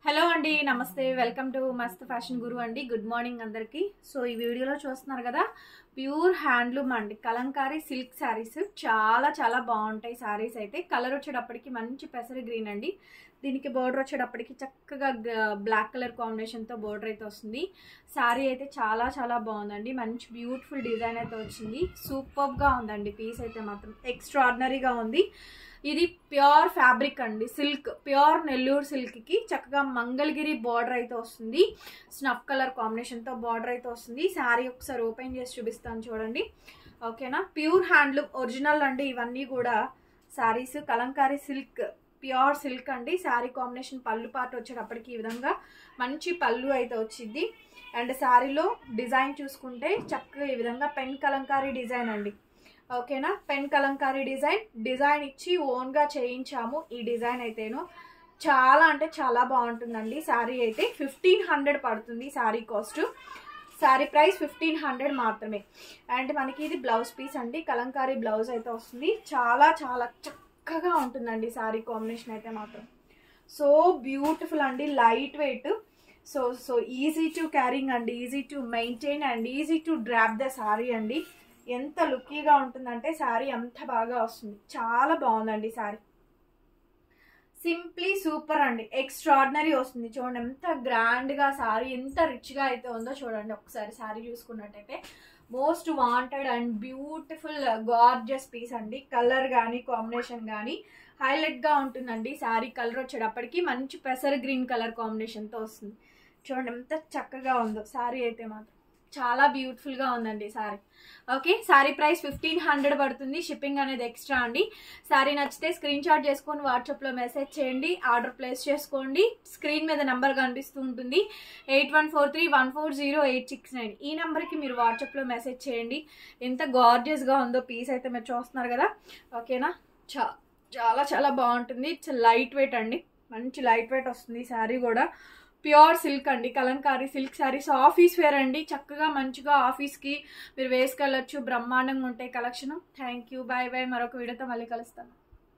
Hello అండి, నమస్తే. Welcome to మస్త్ ఫ్యాషన్ గురు అండి. గుడ్ మార్నింగ్ అందరికి. సో ఈ వీడియోలో చూస్తున్నారు కదా, ప్యూర్ హ్యాండ్లూమ్ అండి, కలంకారీ సిల్క్ శారీస్. చాలా చాలా బాగుంటాయి శారీస్ అయితే. కలర్ వచ్చేటప్పటికి మంచి పెసరి గ్రీన్ అండి. దీనికి బోర్డర్ వచ్చేటప్పటికి చక్కగా బ్లాక్ కలర్ కాంబినేషన్తో బోర్డర్ అయితే వస్తుంది. శారీ అయితే చాలా చాలా బాగుందండి. మంచి బ్యూటిఫుల్ డిజైన్ అయితే వచ్చింది. సూపర్గా ఉందండి. పీస్ అయితే మాత్రం ఎక్స్ట్రాడినరీగా ఉంది. ఇది ప్యూర్ ఫ్యాబ్రిక్ అండి, సిల్క్, ప్యూర్ నెల్లూరు సిల్క్ కి చక్కగా మంగళగిరి బార్డర్ అయితే వస్తుంది. స్నఫ్ కలర్ కాంబినేషన్ తో బార్డర్ అయితే వస్తుంది. శారీ ఒకసారి ఓపెన్ చేసి చూపిస్తాను చూడండి, ఓకేనా. ప్యూర్ హ్యాండ్లూమ్ ఒరిజినల్ అండి ఇవన్నీ కూడా saris. Kalamkari silk, pure silk అండి. శారీ కాంబినేషన్ పళ్ళు పార్ట్ వచ్చేటప్పటికి ఈ విధంగా మంచి పళ్ళు అయితే వచ్చింది. అండ్ శారీలో డిజైన్ చూసుకుంటే చక్కగా ఈ విధంగా పెన్ కలంకారీ డిజైన్ అండి, ఓకేనా. పెన్ కలంకారీ డిజైన్ ఇచ్చి ఓన్ గా చేయించాము. ఈ డిజైన్ అయితేను చాలా అంటే చాలా బాగుంటుందండి. శారీ అయితే 1500 పడుతుంది శారీ కాస్ట్. శారీ ప్రైస్ 1500 మాత్రమే. అండ్ మనకి ఇది బ్లౌజ్ పీస్ అండి, కలంకారీ బ్లౌజ్ అయితే వస్తుంది. చాలా చాలా చక్కగా ఉంటుందండి శారీ కాంబినేషన్ అయితే మాత్రం. సో బ్యూటిఫుల్ అండి, light weight. So easy to carrying అండి, easy to maintain and easy to drop the sari అండి. ఎంత లుక్కీగా ఉంటుందంటే శారీ అంత బాగా వస్తుంది. చాలా బాగుందండి శారీ. సింప్లీ సూపర్ అండి, ఎక్స్ట్రాడినరీ వస్తుంది. చూడండి ఎంత గ్రాండ్ గా శారీ, ఎంత రిచ్ గా అయితే ఉందో చూడండి ఒకసారి. శారీ చూసుకున్నట్టయితే most wanted and beautiful gorgeous piece అండి. కలర్ కానీ కాంబినేషన్ కానీ హైలైట్ గా ఉంటుందండి. శారీ కలర్ వచ్చేటప్పటికి మంచి పెసర్ గ్రీన్ కలర్ కాంబినేషన్ తో వస్తుంది. చూడండి ఎంత చక్కగా ఉందో శారీ అయితే మాత్రం. చాలా బ్యూటిఫుల్ గా ఉందండి శారీ. ఓకే, శారీ ప్రైస్ 1500 పడుతుంది. షిప్పింగ్ అనేది ఎక్స్ట్రా అండి. శారీ నచ్చితే స్క్రీన్ షాట్ చేసుకొని వాట్సాప్ లో మెసేజ్ చేయండి, ఆర్డర్ ప్లేస్ చేసుకోండి. స్క్రీన్ మీద నంబర్ కనిపిస్తూ ఉంటుంది, 8143140869. ఈ నెంబర్ కి మీరు వాట్సాప్ లో మెసేజ్ చేయండి. ఎంత గార్జియస్ గా ఉందో పీస్ అయితే మీరు చూస్తున్నారు కదా, ఓకేనా. చాలా చాలా బాగుంటుంది. ఇట్స్ లైట్ వెయిట్ అండి, మంచి లైట్ వెయిట్ వస్తుంది. శారీ కూడా ప్యూర్ సిల్క్ అండి, Kalamkari silk sarees. Office wear అండి, చక్కగా మంచిగా ఆఫీస్కి మీరు వేసుకెళ్ళచ్చు. బ్రహ్మాండంగా ఉంటాయి collection. Thank you, bye bye. మరొక వీడియోతో మళ్ళీ కలుస్తాను.